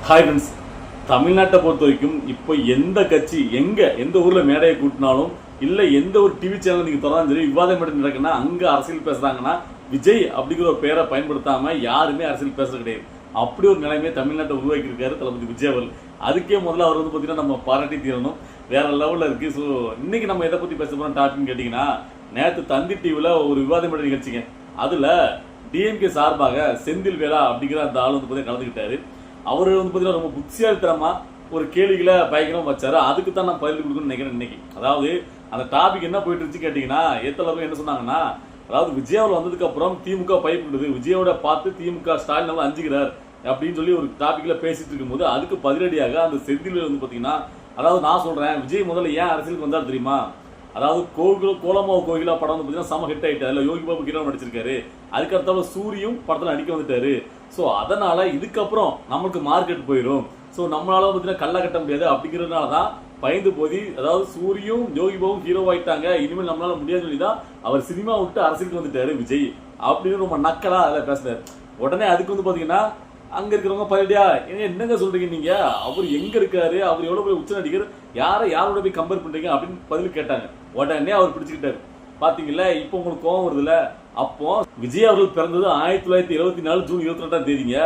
Hi friends, தமிழ்நாட்டை பொறுத்த வரைக்கும் இப்போ எந்த கட்சி எந்த ஊர்ல மேடையை கூட்டினாலும் இல்ல எந்த ஒரு டிவி சேனல் நீங்க தொடர்ந்து சரி விவாதம் மேடை நடக்குன்னா அங்க அரசியல் பேசுறாங்கன்னா விஜய் அப்படிங்கிற ஒரு பெயரை பயன்படுத்தாம யாருமே அரசியல் பேசுறது கிடையாது. அப்படி ஒரு நிலைமையை தமிழ்நாட்டை உருவாக்கி இருக்காரு தளபதி விஜய் அவர்கள். அதுக்கே முதல்ல அவர் பாத்தீங்கன்னா நம்ம பாராட்டி தீரணும், வேற லெவல்ல இருக்கு. ஸோ இன்னைக்கு நம்ம எதை பத்தி பேச போறோம் டாபிக்னு கேட்டீங்கன்னா, நேற்று தந்தி டிவில ஒரு விவாதம் மேடை நிகழ்ச்சிங்க. அதுல டிஎம்கே சார்பாக செந்தில் வேலா அப்படிங்கிற அந்த ஆள் வந்து கலந்துக்கிட்டாரு. அவர் பாத்தீங்கன்னா ரொம்ப புத்திசாலித்தனமா ஒரு கேள்விகளை பயங்கரமா வச்சாரு. அதுக்கு தான் நான் பதில் கொடுக்கணும்னு நினைக்கிறேன் இன்னைக்கு. அதாவது அந்த டாபிக் என்ன போயிட்டு இருந்துச்சு கேட்டீங்கன்னா, ஏத்தளவு என்ன சொன்னாங்கன்னா, அதாவது விஜயாவில் வந்ததுக்கு அப்புறம் திமுக பயப்படுது, விஜயோட பார்த்து திமுக ஸ்டாலின் அஞ்சுகிறார் அப்படின்னு சொல்லி ஒரு டாபிக்ல பேசிட்டு இருக்கும்போது அதுக்கு பதிலடியாக அந்த செந்தில் பாத்தீங்கன்னா, அதாவது நான் சொல்றேன் விஜய் முதல்ல ஏன் அரசியலுக்கு வந்தாரு தெரியுமா? அதாவது கோலமாவு கோகிலா படம் பாத்தீங்கன்னா செம ஹிட் ஆயிட்டு, அதுல யோகி பாபு ஹீரோ நடிச்சிருக்காரு. அதுக்கு அடுத்தால சூரியும் படத்துல நடிக்க வந்துட்டாரு. ஸோ அதனால இதுக்கப்புறம் நம்மளுக்கு மார்க்கெட் போயிடும், ஸோ நம்மளால பாத்தீங்கன்னா கல்ல கட்ட முடியாது அப்படிங்கிறதுனால தான் பயந்து போதி, அதாவது சூரியும் யோகி பாபும் ஹீரோ ஆயிட்டாங்க, இனிமேல் நம்மளால முடியாதுன்னு சொல்லி தான் அவர் சினிமா விட்டு அரசியலுக்கு வந்துட்டாரு விஜய் அப்படின்னு ரொம்ப நக்கலா அதில் பேசுறாரு. உடனே அதுக்கு பாத்தீங்கன்னா அங்க இருக்கிறவங்க பதிலடியா, என்னங்க சொல்றீங்க நீங்க, அவர் எங்க இருக்காரு, அவர் எவ்வளவு போய் உச்ச நடிகர், யாரோட போய் கம்பேர் பண்றீங்க அப்படின்னு பதில் கேட்டாங்க. உடனே அவர் பிடிச்சுக்கிட்டாரு. பாத்தீங்களா, இப்போ உங்களுக்கு கோவம் வருதுல. அப்போ விஜய் அவர்கள் பிறந்தது 1974 ஜூன் 22ஆம் தேதிங்க.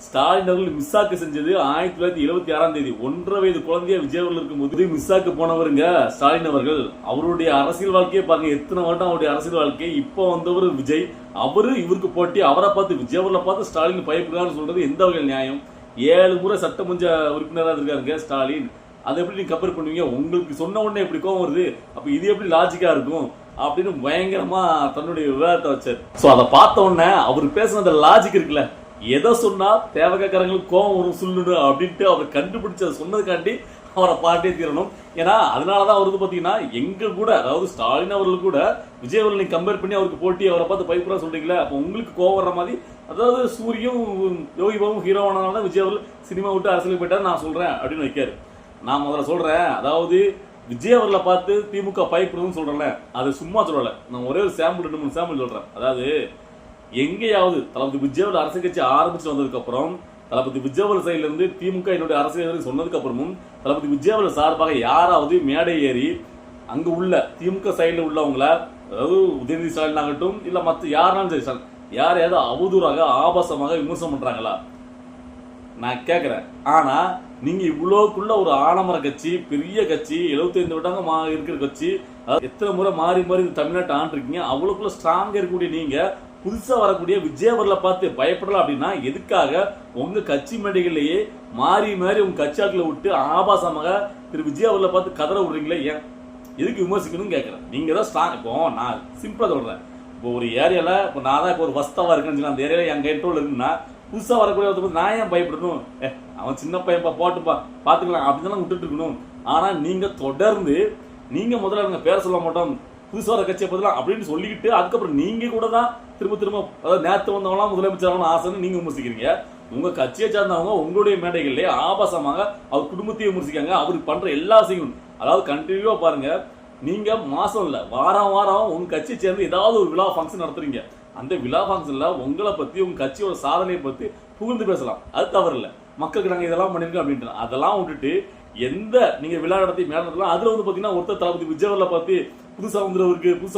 ஸ்டாலின் அவர்கள் மிஸ்ஸாக்கு செஞ்சது 1976ஆம் தேதி. 1.5 வயது குழந்தைய விஜய் அவர்கள் இருக்கும்போது மிஸ்ஸாக்கு போனவருங்க ஸ்டாலின் அவர்கள். அவருடைய அரசியல் வாழ்க்கையை பாருங்க, எத்தனை வருடம் அவருடைய அரசியல் வாழ்க்கை. இப்போ வந்தவர் விஜய், அவரு இவருக்கு போட்டி, அவரை பார்த்து விஜய் அவர்களை பார்த்து ஸ்டாலின் பயப்படுறான்னு சொல்றது எந்த வகையில் நியாயம்? 7 முறை சட்டமன்ற உறுப்பினராக இருக்காருங்க ஸ்டாலின். அதை எப்படி நீங்க கம்பேர் பண்ணுவீங்க? உங்களுக்கு சொன்ன உடனே எப்படி கோவம் வருது? அப்ப இது எப்படி லாஜிக்கா இருக்கும் அப்படின்னு பயங்கரமா தன்னுடைய விவாதத்தை வச்சார். சோ அதை பார்த்த உடனே அவர் பேசுன அந்த லாஜிக் இருக்குல்ல, எதை சொன்னா தேவகாரங்களுக்கு கோவம் வரும் சொல்லணும் அப்படின்ட்டு அவர் கண்டுபிடிச்சு அதை சொன்னதுக்காண்டி அவரை பாட்டே தீரணும். ஏன்னா அதனாலதான் அவருக்கு பாத்தீங்கன்னா எங்க கூட, அதாவது ஸ்டாலின் அவர்கள் கூட விஜய் அவர்கள் நீங்க கம்பேர் பண்ணி அவருக்கு போட்டி அவரை பார்த்து பயப்படா சொல்றீங்களா, அப்ப உங்களுக்கு கோவம் வர்ற மாதிரி, அதாவது சூரியும் யோகி பாபும் ஹீரோவானதால விஜய் அவர்கள் சினிமா விட்டு அரசியலுக்கு போயிட்டாரு நான் சொல்றேன் அப்படின்னு வைக்காரு. நான் முதல்ல சொல்றேன், அதாவது விஜய் அவர்களை பார்த்து திமுக பயப்படுதுன்னு சொல்றேன்ல, அது சும்மா சொல்லல. நான் ஒரே ஒரு சாம்பிள் 2-3 சாம்பிள் சொல்றேன். அதாவது எங்கேயாவது தளபதி விஜய் அவர்கள் அரசியல் கட்சி ஆரம்பிச்சு வந்ததுக்கு அப்புறம், தளபதி விஜய் அவர்கள் சைட்ல இருந்து திமுக என்னுடைய அரசியல் சொன்னதுக்கு அப்புறமும் தளபதி விஜய் அவர்கள் சார்பாக யாராவது மேடை ஏறி அங்க உள்ள திமுக சைட்ல உள்ளவங்கள, அதாவது உதயநிதி ஸ்டாலின் ஆகட்டும் இல்ல மற்ற யாருனாலும் சரி, யாரையாவது அவதூறாக ஆபாசமாக விமர்சனம் பண்றாங்களா நான் கேட்கிறேன். ஆனா நீங்க இவ்வளவுக்குள்ள ஒரு ஆலமர கட்சி, பெரிய கட்சி, 75 வருடங்க இருக்கிற கட்சி, எத்தனை முறை மாறி மாறி தமிழ்நாட்டை ஆண்டு இருக்கீங்க, அவ்வளவுக்குள்ள ஸ்ட்ராங்கா இருக்கக்கூடிய நீங்க புதுசா வரக்கூடிய விஜய் அவர்களை பார்த்து பயப்படலாம் அப்படின்னா எதுக்காக உங்க கட்சி மேடைகள்லயே மாறி மாறி உங்க கட்சி ஆட்களை விட்டு ஆபாசமாக திரு விஜய் அவர்களை பார்த்து கதற விடுறீங்களே, ஏன் எதுக்கு விமர்சிக்கணும்னு கேட்கிறேன். நீங்க தான் ஸ்ட்ராங். இப்போ நான் சிம்பிளா சொல்றேன், இப்போ ஒரு ஏரியால இப்போ நான் தான் இப்போ ஒரு வஸ்தவா இருக்கேன்னு அந்த ஏரியால என் கண்ட்ரோல் இருக்குன்னா புதுசா வரக்கூடிய நான் ஏன் பயப்படணும்? அவன் சின்ன பையன் பாட்டுப்பா பாத்துக்கலாம் அப்படின்னு விட்டுட்டு இருக்கணும். ஆனா நீங்க தொடர்ந்து நீங்க முதல்ல பேர சொல்ல மாட்டோம், புதுசா வர கட்சியை பதிலாம் அப்படின்னு சொல்லிக்கிட்டு அதுக்கப்புறம் நீங்க கூட தான் திரும்ப அதாவது நேற்று வந்தவங்களாம் முதலமைச்சர் ஆசைன்னு நீங்க விமர்சிக்கிறீங்க. உங்க கட்சியை சார்ந்தவங்க உங்களுடைய மேடைகள்லேயே ஆபாசமாக அவர் குடும்பத்தையும் விமர்சிக்காங்க. அவருக்கு பண்ற எல்லா விஷயங்களும், அதாவது கண்டினியூவா பாருங்க, நீங்க மாசம் இல்ல வாரம் வாரம் உங்க கட்சியை சேர்ந்து ஏதாவது ஒரு விழா ஃபங்க்ஷன் நடத்துறீங்க. அந்த விழா ஃபங்க்ஷன்ல உங்களை பத்தி உங்க கட்சியோட சாதனையை பத்தி புகழ்ந்து பேசலாம், அது தவறு இல்லை. மக்களுக்கு நாங்க இதெல்லாம் பண்ணிருக்கோம் அப்படின்ட்டு அதெல்லாம் விட்டுட்டு எந்த நீங்க விழா நடத்தி மேடம் அதுல பாத்தீங்கன்னா ஒருத்தர் தளபதி விஜய் அவர்களை பார்த்து புதுசா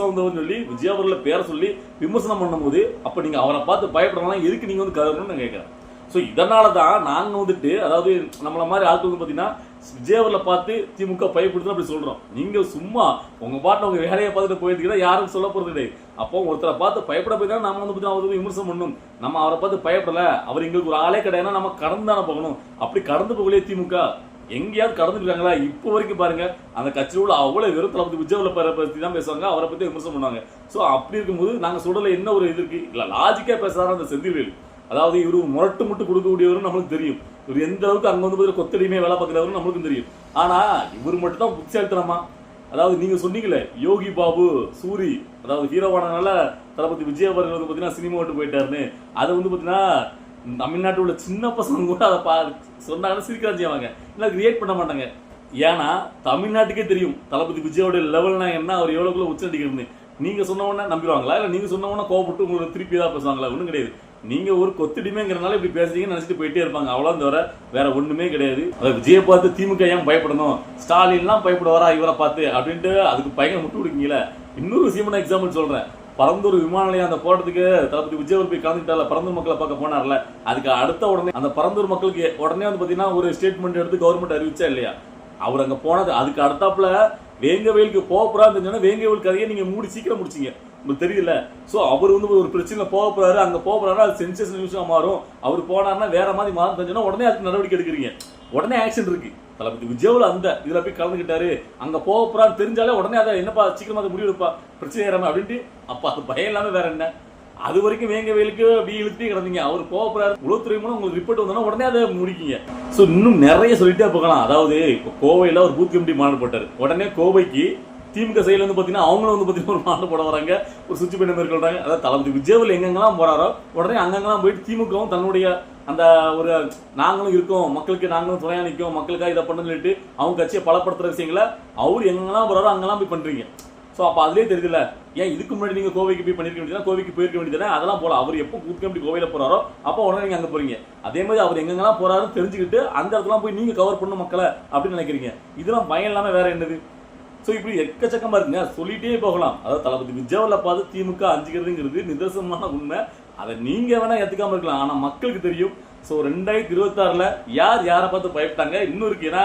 வந்தவர் சொல்லி விஜய் அவர்களை பேரை சொல்லி விமர்சனம் பண்ணும்போது அப்ப நீங்க அவரை பார்த்து பயப்படலாம், எதுக்கு நீங்க கதறணும்னு நான் கேட்கிறேன். ஸோ இதனாலதான் நாங்க அதாவது நம்மள மாதிரி ஆட்கள் பாத்தீங்கன்னா விஜய் அவர்களை பார்த்து திமுக பயப்படுதுன்னு அப்படி சொல்றோம். நீங்க சும்மா உங்க பாட்டில் உங்க வேலையை பார்த்துட்டு போயிருக்கீங்கன்னா யாரும் சொல்ல போறது கிடையாது. அப்போ ஒருத்தரை பார்த்து பயப்பட போய் தான் நம்ம அவருக்கு விமர்சனம் பண்ணணும். நம்ம அவரை பார்த்து பயப்படல, அவர் எங்களுக்கு ஒரு ஆளே கிடையாது, நம்ம கடந்து தானே போகணும். அப்படி கடந்து போகலையே திமுக எங்கேயாவது கடந்துருக்காங்களா? இப்போ வரைக்கும் பாருங்க, அந்த கட்சியில் உள்ள அவ்வளவு வெறும் தளபதி விஜய் அவர்களை பத்தி தான் பேசுவாங்க, அவரை பத்தி விமர்சனம் பண்ணுவாங்க. ஸோ அப்படி இருக்கும்போது நாங்க சொல்றதுல என்ன ஒரு இது இருக்கு இல்ல, லாஜிக்கா பேசுறாரு அந்த செந்தில்வேல். அதாவது இவரு முரட்டு கொடுக்கக்கூடியவரும் நம்மளுக்கு தெரியும், இவர் எந்த அளவுக்கு அங்க கொத்தடிமையை வேலை பார்க்கிறவரும் நம்மளுக்கும் தெரியும். ஆனா இவர் மட்டும் தான் புத்திசாலித்தனமா, அதாவது நீங்க சொன்னீங்களே யோகி பாபு சூரி அதாவது ஹீரோவானனால தளபதி விஜய் அவர்கள் பாத்தீங்கன்னா சினிமா விட்டு போயிட்டாருன்னு, அதை பாத்தீங்கன்னா தமிழ்நாட்டில் உள்ள சின்ன பசங்க கூட அதை சொன்னாங்கன்னா சிரிக்கிறான் செய்வாங்க, இல்லை கிரியேட் பண்ண மாட்டாங்க. ஏன்னா தமிழ்நாட்டுக்கே தெரியும் தளபதி விஜயோட லெவல்னா என்ன, அவர் எவ்வளவுக்குள்ள உச்ச நடிகர்னு. நீங்க சொன்னவொன்னே நம்பிடுவாங்களா, இல்லை நீங்க சொன்னவொன்னே கோவப்பட்டு உங்களுக்கு திருப்பி தான் பேசுவாங்களா? ஒன்றும் கிடையாது. நீங்க ஒரு கொத்தடிமைங்கிறனால இப்படி பேசுறீங்கன்னு நினைச்சிட்டு போயிட்டே இருப்பாங்க. அவ்வளவு தவிர வேற ஒண்ணுமே கிடையாது. விஜயை பார்த்து திமுக ஏன் பயப்படணும், ஸ்டாலின்லாம் பயப்படுவாரா இவரை பார்த்து அப்படின்ட்டு அதுக்கு பயங்கர முட்டு கொடுக்கீங்களா. இன்னொரு விஷயமான எக்ஸாம்பிள் சொல்றேன். பரந்தூர் விமான நிலையம் அந்த போறதுக்கு தளபதி விஜய் போய் கலந்துட்டால, பரந்தூர் மக்களை பார்க்க போனார்ல, அதுக்கு அடுத்த உடனே அந்த பரந்தூர் மக்களுக்கு உடனே வந்து பாத்தீங்கன்னா ஒரு ஸ்டேட்மெண்ட் எடுத்து கவர்மெண்ட் அறிவிச்சா இல்லையா. அவர் அங்க போனது அதுக்கு அடுத்தாப்புல வேங்கவேலுக்கு போறான்னு வேங்கவேல் கதையை நீங்க சீக்கிரம் முடிச்சீங்க, உங்களுக்கு தெரியல. சோ அவர் வந்து ஒரு பிரச்சனை போக போறாரு, அங்க போக போறாரு, அது சென்சேஷன் நியூஸா மாறும். அவர் போனாருன்னா வேற மாதிரி மாறும் தெரிஞ்சுன்னா உடனே அதுக்கு நடவடிக்கை எடுக்கிறீங்க, உடனே ஆக்ஷன் இருக்கு. தளபதி விஜய் அந்த இதுல போய் கலந்துக்கிட்டாரு, அங்க போக போறான்னு தெரிஞ்சாலே உடனே அதை என்னப்பா சீக்கிரமா அதை முடிவு எடுப்பா, பிரச்சனை ஏறாம அப்படின்ட்டு. அப்ப அது பயம் இல்லாம வேற என்ன. அது வரைக்கும் வேங்கவேலுக்கு இழுத்தே கிடந்தீங்க. அவர் போக போறாரு, உளவுத்துறை மூலம் உங்களுக்கு ரிப்போர்ட் வந்தோன்னா உடனே அதை முடிக்கீங்க. சோ இன்னும் நிறைய சொல்லிட்டே போகலாம். அதாவது கோவையில ஒரு பூத் கமிட்டி மாநாடு போட்டாரு, உடனே கோவைக்கு திமுக சைடுல வந்து பாத்தீங்கன்னா அவங்களும் வந்து பாத்தீங்கன்னா ஒரு மாநாடு போட வராங்க, ஒரு சுற்றி பயணம் மேற்கொள்றாங்க. அதாவது தளபதி விஜய் எங்கெங்கெல்லாம் போறாரோ உடனே அங்கெல்லாம் போயிட்டு திமுகவும் தன்னுடைய அந்த ஒரு நாங்களும் இருக்கோம், மக்களுக்கு நாங்களும் துணையா நிற்கும், மக்களுக்காக இதை பண்ணு சொல்லிட்டு அவங்க கட்சியை பலப்படுத்துற விஷயங்களை அவர் எங்கெல்லாம் போறாரோ அங்கெல்லாம் போய் பண்றீங்க. சோ அப்ப அதுலயே தெரியுதுல, ஏன் இதுக்கு முன்னாடி நீங்க கோவைக்கு போய் பண்ணிருக்க வேண்டியது, கோவைக்கு போயிருக்க வேண்டியது, அதெல்லாம் போல. அவர் எப்போ பூத் கமிட்டி கோவையில போறாரோ அப்போ உடனே நீங்க அங்க போறீங்க. அதே மாதிரி அவர் எங்கெல்லாம் போறாருன்னு தெரிஞ்சுக்கிட்டு அந்த இடத்துல போய் நீங்க கவர் பண்ணணும் மக்களை அப்படின்னு நினைக்கிறீங்க. இதெல்லாம் பயம் இல்லாம வேற என்னது. சோ இப்படி எக்கச்சக்கமா இருக்குங்க, சொல்லிட்டே போகலாம். அதாவது தளபதி விஜய்ல பார்த்து திமுக அஞ்சுக்கிறதுங்கிறது நிதர்சனமான உண்மை. அதை நீங்க வேணா ஏத்துக்காம இருக்கலாம், ஆனா மக்களுக்கு தெரியும். சோ 2026ல யார் யாரை பார்த்து பயப்பட்டாங்க இன்னும் இருக்கு. ஏன்னா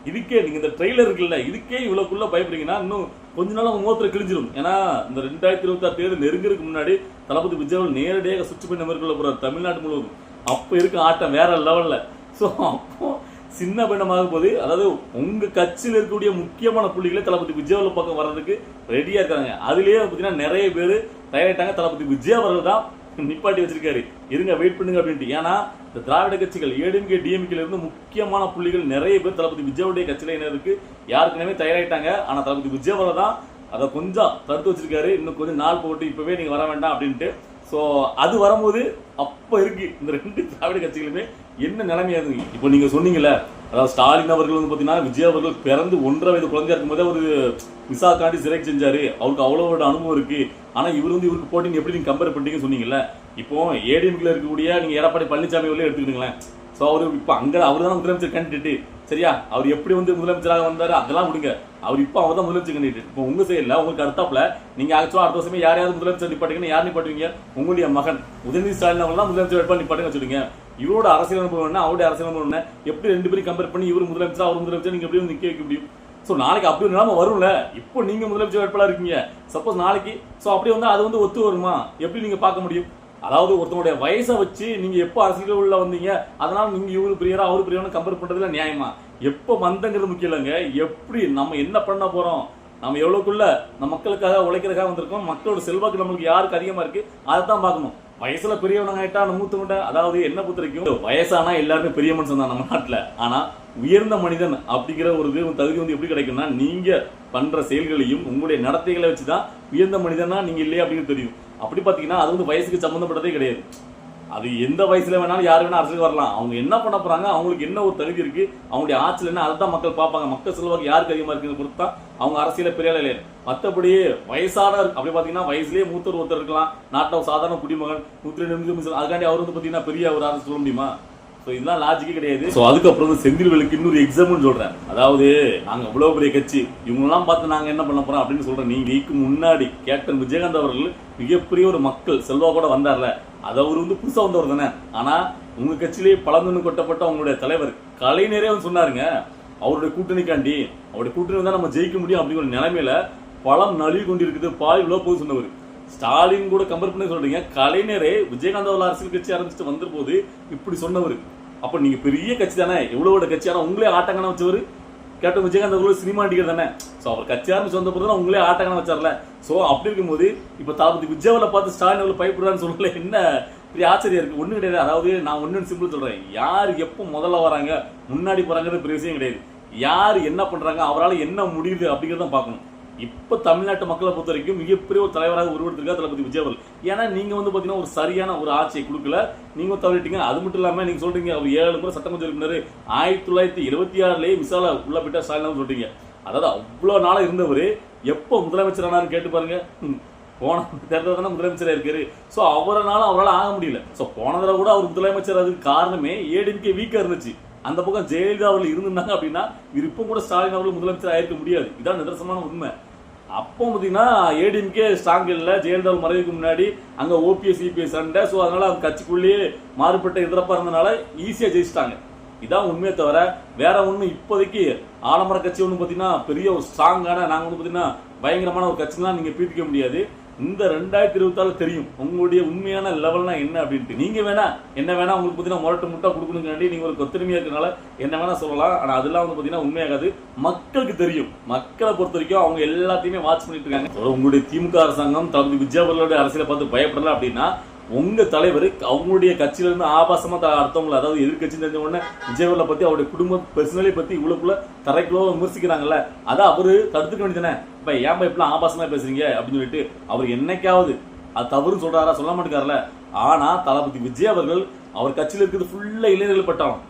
இதுக்கே நீங்க இந்த ட்ரெய்லர் இருக்குல்ல, இதுக்கே இவ்வளவுக்குள்ள பயப்படுறீங்கன்னா இன்னும் கொஞ்ச நாள் உங்க முகத்துல கிழிஞ்சிடும். ஏன்னா இந்த 2026 தேர்தல் நெருங்கிறதுக்கு முன்னாடி தளபதி விஜய் நேரடியாக சுற்று பண்ண மேற்கொள்ள போறாரு தமிழ்நாடு முழுவதும். அப்ப இருக்கு ஆட்டம் வேற லெவல்ல. சோ அப்போ சின்ன பயணமாக போது, அதாவது உங்க கட்சியில் இருக்கக்கூடிய முக்கியமான புள்ளிகளை தளபதி விஜய் பக்கம் வர்றதுக்கு ரெடியா இருக்காங்க. அதுலயே பாத்தீங்கன்னா நிறைய பேர் தயாரிட்டாங்க. தளபதி விஜய் அவர்கள் தான் நிப்பாட்டி வச்சிருக்காரு, இருங்க வெயிட் பண்ணுங்க அப்படின்ட்டு. ஏன்னா இந்த திராவிட கட்சிகள் ஏடிஎம்கே டிஎம்கேல இருந்து முக்கியமான புள்ளிகள் நிறைய பேர் தளபதி விஜயுடைய கட்சியில இருக்கு, யாருக்குமே தயாராயிட்டாங்க. ஆனா தளபதி விஜய் அவர்கள் தான் அதை கொஞ்சம் தடுத்து வச்சிருக்காரு, இன்னும் கொஞ்சம் நாள் போட்டு இப்பவே நீங்க வர வேண்டாம் அப்படின்ட்டு. சோ அது வரும்போது அப்ப இருக்கு இந்த 2 திராவிட கட்சிகளுமே என்ன நிலைமையாது. இப்போ நீங்க சொன்னீங்கல்ல, அதாவது ஸ்டாலின் அவர்கள் வந்து பாத்தீங்கன்னா விஜய் அவர்கள் பிறந்து 1.5 வயது குழந்தையா இருக்கும் போதே ஒரு விசா காண்டி சிறை செஞ்சாரு, அவருக்கு அவ்வளவு அனுபவம் இருக்கு. ஆனா இவர் வந்து இவருக்கு போட்டிங்க எப்படி நீங்க கம்பேர் பண்ணிட்டீங்கன்னு சொன்னீங்கல்ல. இப்போ ஏடிஎம்கேல இருக்கக்கூடிய நீங்க எடப்பாடி பழனிசாமி வரல எடுத்துக்கிட்டுங்களேன். சோ அவரு இப்ப அங்க அவர் தான் முதலமைச்சர் கேண்டிடேட், சரியா? அவர் எப்படி வந்து முதலமைச்சராக வந்தாரு அதெல்லாம் விடுங்க, அவர் இப்ப அவர் தான் முதலமைச்சர் கேண்டிடேட். இப்போ உங்க சைடுல உங்களுக்கு அடுத்தாப்புல நீங்க ஆக்சுவலா அடுத்த வருஷமே யாரையாவது முதலமைச்சர் நிப்பாட்டுங்க, யார் நிப்பாட்டுவீங்க? உங்களுடைய மகன் உதயநிதி ஸ்டாலின் அவங்களாம் முதலமைச்சர் வேட்பாளர் நிப்பாட்டுங்க வச்சுடுங்க. இவரோட அரசியல் அனுபவம் என்ன, அவருடைய அரசியல் அனுபவம் என்ன, எப்படி 2 பேரும் கம்பேர் பண்ணி இவர் முதலமைச்சர் அவர் முதலமைச்சர் நீங்க எப்படி நிக்க வைக்க முடியும்? சோ நாளைக்கு அப்படி நிலைமை வரும்ல. இப்போ நீங்க முதலமைச்சர் வேட்பாளர் இருக்கீங்க, சப்போஸ் நாளைக்கு சோ அப்படி வந்து அது வந்து ஒத்து வருமா, எப்படி நீங்க பார்க்க முடியும்? அதாவது ஒருத்தனுடைய வயசை வச்சு நீங்க எப்போ அரசியல் உள்ள வந்தீங்க, அதனால நீங்க இவரு பிரியரா அவரு பிரியரா கம்பேர் பண்றதுல நியாயமா? எப்ப வந்தங்கிறது முக்கியம் இல்லைங்க, எப்படி நம்ம என்ன பண்ண போறோம், நம்ம எவ்வளவுக்குள்ள நம்ம மக்களுக்காக உழைக்கிறதுக்காக வந்திருக்கோம், மக்களோட செல்வாக்கு நம்மளுக்கு யாருக்கு அதிகமா இருக்கு அதை தான் பார்க்கணும். வயசுல பெரியவனாக ஆயிட்டா மூத்தவங்க, அதாவது என்ன பொறுத்தவரைக்கும் வயசானா எல்லாருமே பெரிய மனுஷன் தான் நம்ம நாட்டுல. ஆனா உயர்ந்த மனிதன் அப்படிங்கிற ஒரு தகுதி வந்து எப்படி கிடைக்கும்னா, நீங்க பண்ற செயல்களையும் உங்களுடைய நடத்தைகளை வச்சுதான் உயர்ந்த மனிதனா நீங்க இல்லையா அப்படின்னு தெரியும். அப்படி பாத்தீங்கன்னா அது வந்து வயசுக்கு சம்பந்தப்பட்டதே கிடையாது. அது எந்த வயசுல வேணாலும் யாரு வேணா அரசுக்கு வரலாம். அவங்க என்ன பண்ண போறாங்க, அவங்களுக்கு என்ன ஒரு தகுதி இருக்கு, அவங்களுடைய ஆட்சியில் என்ன, அதுதான் மக்கள் பார்ப்பாங்க. மக்கள் செல்வாக்கு யாருக்கு அதிகமா இருக்குன்னு பொறுத்தா அவங்க அரசியல பெரிய இல்லையா. மற்றபடி வயசான அப்படி பாத்தீங்கன்னா வயசுலயே மூத்தர் ஒருத்தர் இருக்கலாம், நாட்டில் சாதாரண குடிமகன் 102 நிமிஷம், அதுக்காண்டி அவர் வந்து பாத்தீங்கன்னா பெரிய ஒரு அரசு சொல்ல முடியுமா? ஸோ இதெல்லாம் லாஜிக்கே கிடையாது. ஸோ அதுக்கப்புறம் வந்து செந்தில்வேலுக்கு இன்னொரு எக்ஸாம்பிள் சொல்றேன். அதாவது நாங்க இவ்வளவு பெரிய கட்சி, இவங்கெல்லாம் பார்த்து நாங்க என்ன பண்ண போறோம் அப்படின்னு சொல்றேன். நீங்க இதுக்கு முன்னாடி கேப்டன் விஜயகாந்த் அவர்கள் மிகப்பெரிய ஒரு மக்கள் செல்வா கூட வந்தார்ல, அது அவர் வந்து புதுசா வந்தவர் தானே. ஆனா உங்க கட்சியிலேயே பழந்துன்னு கொட்டப்பட்ட அவங்களுடைய தலைவர் கலைஞரே வந்து சொன்னாருங்க, அவருடைய கூட்டணிக்காண்டி அவருடைய கூட்டணி தான் நம்ம ஜெயிக்க முடியும் அப்படிங்கிற நிலைமையில பழம் நழுவி கொண்டிருக்குது, பால் இவ்வளவு போது சொன்னவர். ஸ்டாலின் கூட கம்பேர் பண்ணி சொல்றீங்க, கலைஞரே விஜயகாந்த் அவர்கள் அரசியல் கட்சி ஆரம்பிச்சுட்டு வந்த போது இப்படி சொன்னவர். அப்ப நீங்க பெரிய கட்சி தானே, எவ்வளவு கட்சி, ஆனா உங்களே ஆட்டங்கன வச்சவர் கேப்டன் விஜயகாந்த் அவர்கள் சினிமா நடிகர் தானே. சோ அவர் கட்சி ஆரம்பிச்சு வந்த போது உங்களே ஆட்டங்கன வச்சார்ல. சோ அப்படி இருக்கும்போது இப்ப தளபதி விஜயவலை பார்த்து ஸ்டாலின் அவர்கள் பயப்படுறான்னு சொல்லல, என்ன பெரிய ஆச்சரியம் இருக்கு? ஒண்ணு கிடையாது. அதாவது நான் ஒன்னு சிம்பிள் சொல்றேன், யார் எப்போ முதல்ல வராங்க முன்னாடி போறாங்கிறது பெரிய விஷயம் கிடையாது. யார் என்ன பண்றாங்க, அவரால் என்ன முடியுது அப்படிங்கிறத பார்க்கணும். இப்ப தமிழ்நாட்டு மக்களை பொறுத்த வரைக்கும் மிகப்பெரிய ஒரு தலைவராக உருவெடுத்திருக்காரு தளபதி விஜய் அவர்கள். ஏன்னா நீங்க வந்து பாத்தீங்கன்னா ஒரு சரியான ஒரு ஆட்சியை கொடுக்கல, நீங்க தவறிட்டீங்க. அது மட்டும் இல்லாம நீங்க சொல்றீங்க அவர் 7 முறை சட்டமன்ற உறுப்பினர் 1926லயே விசால உள்ள போயிட்டா ஸ்டாலின் சொல்றீங்க. அதாவது அவ்வளவு நாளா இருந்தவர் எப்போ முதலமைச்சர் ஆனாரு கேட்டு பாருங்க. போன தேர்தல் தானே முதலமைச்சராக இருக்காரு. ஸோ அவரால் ஆக முடியல. ஸோ போன தடவை கூட அவர் முதலமைச்சர் அதுக்கு காரணமே ஏடிஎம்கே வீக்கா இருந்துச்சு. அந்த பக்கம் ஜெயலலிதா அவர்கள் இருந்தாங்க அப்படின்னா இப்போ கூட ஸ்டாலின் அவர்கள் முதலமைச்சர் ஆயிருக்க முடியாது. இதான் நிதர்சனமான உண்மை. அப்போ பார்த்தீங்கன்னா ஏடிஎம்கே ஸ்ட்ராங் இல்லை. ஜெயலலிதா மறைவுக்கு முன்னாடி அங்கே ஓபிஎஸ் இபிஎஸ் சண்டை. ஸோ அதனால அவங்க கட்சிக்குள்ளேயே மாறுபட்ட எதிர்ப்பா இருந்தனால ஈஸியாக ஜெயிச்சிட்டாங்க. இதான் உண்மையை தவிர வேற ஒண்ணு இப்போதைக்கு ஆலமர கட்சி ஒன்று பார்த்தீங்கன்னா பெரிய ஒரு ஸ்ட்ராங்கான நாங்கள் வந்து பார்த்தீங்கன்னா பயங்கரமான ஒரு கட்சிலாம் நீங்க பீத்திக்க முடியாது. இந்த 2024 தெரியும் உங்களுடைய உண்மையான லெவல்னா என்ன அப்படின்ட்டு. நீங்க வேணா என்ன வேணா உங்களுக்கு பார்த்தீங்கன்னா முரட்டு முட்டா கொடுக்கணுங்காண்டி நீங்க ஒரு கொத்தரிமையா இருக்கனால என்ன வேணா சொல்லலாம். ஆனா அதெல்லாம் வந்து பார்த்தீங்கன்னா உண்மையாகாது. மக்களுக்கு தெரியும். மக்களை பொறுத்த வரைக்கும் அவங்க எல்லாத்தையுமே வாட்ச் பண்ணிட்டு இருக்காங்க. உங்களுடைய திமுக அரசாங்கம் தளபதி விஜய் அவர்களுடைய அரசியலை பார்த்து பயப்படல அப்படின்னா உங்க தலைவர் அவங்களுடைய கட்சியில இருந்து ஆபாசமா அடுத்தவங்களை அதாவது எதிர்கட்சி தெரிஞ்ச உடனே விஜயவர்ல பத்தி அவருடைய குடும்ப பர்சனலி பத்தி இவ்வளவுக்குள்ள தரைக்குள்ள விமர்சிக்கிறாங்கல்ல, அதான் அவரு தடுத்துக்க வேண்டியதானே. இப்ப ஏன் இப்பெல்லாம் ஆபாசமா பேசுறீங்க அப்படின்னு சொல்லிட்டு அவர் என்னைக்காவது அது தவறுன்னு சொல்றாரா? சொல்ல மாட்டேங்காருல. ஆனா தளபதி விஜய் அவர்கள் அவர் கட்சியில இருக்கிறது ஃபுல்லா இளைஞர்கள் பட்டாலும்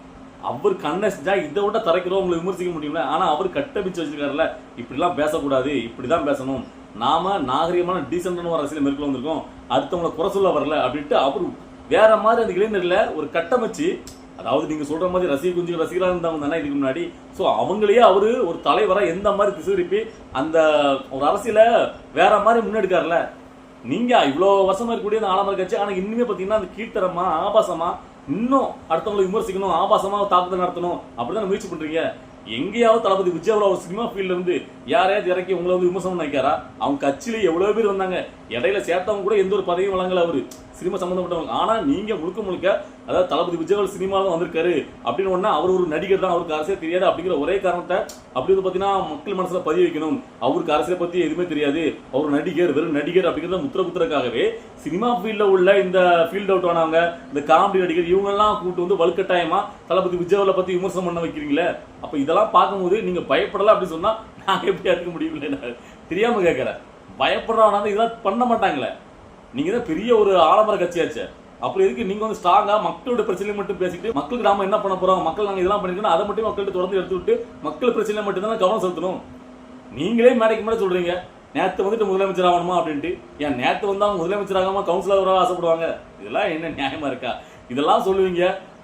அவர் கண்ணை செஞ்சா இதை விட தரைக்கிறோம் உங்களை விமர்சிக்க முடியும்ல. ஆனா அவர் கட்டபிச்சு வச்சிருக்காருல, இப்படிலாம் பேசக்கூடாது, இப்படிதான் பேசணும், நாம நாகரிகமான டீசென்டான ஒரு அரசியல் மேற்கொள்ள வந்திருக்கோம், அடுத்தவங்களை குறை சொல்ல வரல அப்படின்ட்டு அவரு வேற மாதிரி அந்த இளைஞர்ல ஒரு கட்டமைச்சு, அதாவது நீங்க சொல்ற மாதிரி கொஞ்சம் ரசிகராக இருந்தவங்க தானே இதுக்கு முன்னாடி. ஸோ அவங்களையே அவரு ஒரு தலைவரா எந்த மாதிரி திசைரிப்பி அந்த ஒரு அரசியல வேற மாதிரி முன்னெடுக்காருல. நீங்க இவ்வளவு வருஷமா இருக்கக்கூடிய அந்த ஆலமர கட்சி ஆனா இன்னுமே பாத்தீங்கன்னா அந்த கீழ்த்தரமா ஆபாசமா இன்னும் அடுத்தவங்களை விமர்சிக்கணும், ஆபாசமா தாக்குதல் நடத்தணும் அப்படிதான் முயற்சி பண்றீங்க. எங்கேயாவது தளபதி விஜய் ஒரு சினிமா ஃபீல்ட்ல இருந்து யாரையாவது இறக்கி உங்களை வந்து விமர்சனம் நினைக்காரா? அவங்க கட்சியில எவ்வளவு பேர் வந்தாங்க, இடையில சேர்த்தவங்க கூட எந்த ஒரு பதவியும் வழங்கல அவரு சினிமா சம்பந்தப்பட்டவங்க. ஆனா நீங்க முழுக்க அதாவது தளபதி விஜய் சினிமாவும் வந்திருக்காரு அப்படின்னு ஒன்னா அவர் ஒரு நடிகர் தான், அவருக்கு அரசியல் தெரியாது அப்படிங்கிற ஒரே காரணத்தை அப்படி வந்து பாத்தீங்கன்னா மக்கள் மனசுல பதிய வைக்கணும். அவருக்கு அரசியல் பத்தி எதுவுமே தெரியாது, அவர் நடிகர், வெறும் நடிகர் அப்படிங்கிறத முத்திரக்காகவே சினிமா ஃபீல்ட்ல உள்ள இந்த ஃபீல்ட் அவுட் ஆனவங்க, இந்த காமெடி நடிகர் இவங்க எல்லாம் கூட்டு வந்து வலுக்கட்டாயமா தளபதி விஜய் பத்தி விமர்சனம் பண்ண வைக்கிறீங்களே. அப்ப இதெல்லாம் பார்க்கும்போது நீங்க பயப்படல அப்படின்னு சொன்னா நாங்க எப்படி இருக்க முடியும்? தெரியாம கேட்கறேன். பயப்படுறவனா இதெல்லாம் பண்ண மாட்டாங்களே. நீங்க தான் பெரிய ஒரு ஆலமர கட்சியாச்சு. அப்புறம் எதுக்கு நீங்க வந்து ஸ்ட்ராங்கா மக்களோட பிரச்சனை மட்டும் பேசிட்டு மக்களுக்கு நாம என்ன பண்ண போறோம், மக்கள் நாங்க இதெல்லாம் பண்ணிருக்கோம் அதை மட்டும் மக்கள்கிட்ட தொடர்ந்து எடுத்து விட்டு மக்கள் பிரச்சனை மட்டும் தான் கவனம் செலுத்தணும். நீங்களே மேடைக்கு மேலே சொல்றீங்க நேற்று வந்துட்டு முதலமைச்சர் ஆகணுமா அப்படின்ட்டு. ஏன் நேற்று வந்து அவங்க முதலமைச்சர் ஆகாம கவுன்சிலராக ஆசைப்படுவாங்க? இதெல்லாம் என்ன நியாயமா இருக்கா? இதெல்லாம் சொல்லுவீங்க.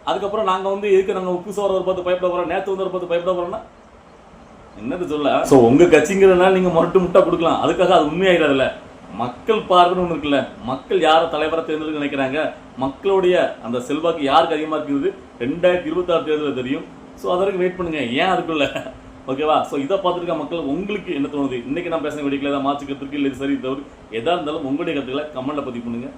அதுக்கப்புறம் நாங்க வந்து எதுக்கு நாங்க உப்பு சோற ஒரு பார்த்து பயப்பட போறோம், நேற்று வந்து ஒரு பார்த்து பயப்பட போறோம்னா என்னது சொல்ல? சோ உங்க கட்சிங்கிறதுனால நீங்க முரட்டு முட்டா கொடுக்கலாம், அதுக்காக அது உண்மையாயிடாதுல்ல. மக்கள் பார்வைன்னு ஒன்று இருக்குல்ல, மக்கள் யாரை தலைவரை தேர்ந்தெடுக்க நினைக்கிறாங்க, மக்களுடைய அந்த செல்வாக்கு யாருக்கு அதிகமா இருக்குது 2026 தேர்தலில் தெரியும். ஸோ அதற்கு வெயிட் பண்ணுங்க, ஏன் அதுக்குள்ள ஓகேவா? ஸோ இதை பார்த்துருக்க மக்கள் உங்களுக்கு என்ன தோணுது? இன்னைக்கு நான் பேசுன வீடியோல ஏதாவது மாற்று கருத்துக்கு இல்லை சரி தவறு எதா இருந்தாலும் உங்களுடைய கருத்துக்களை கமெண்ட்ல பதிவு பண்ணுங்க.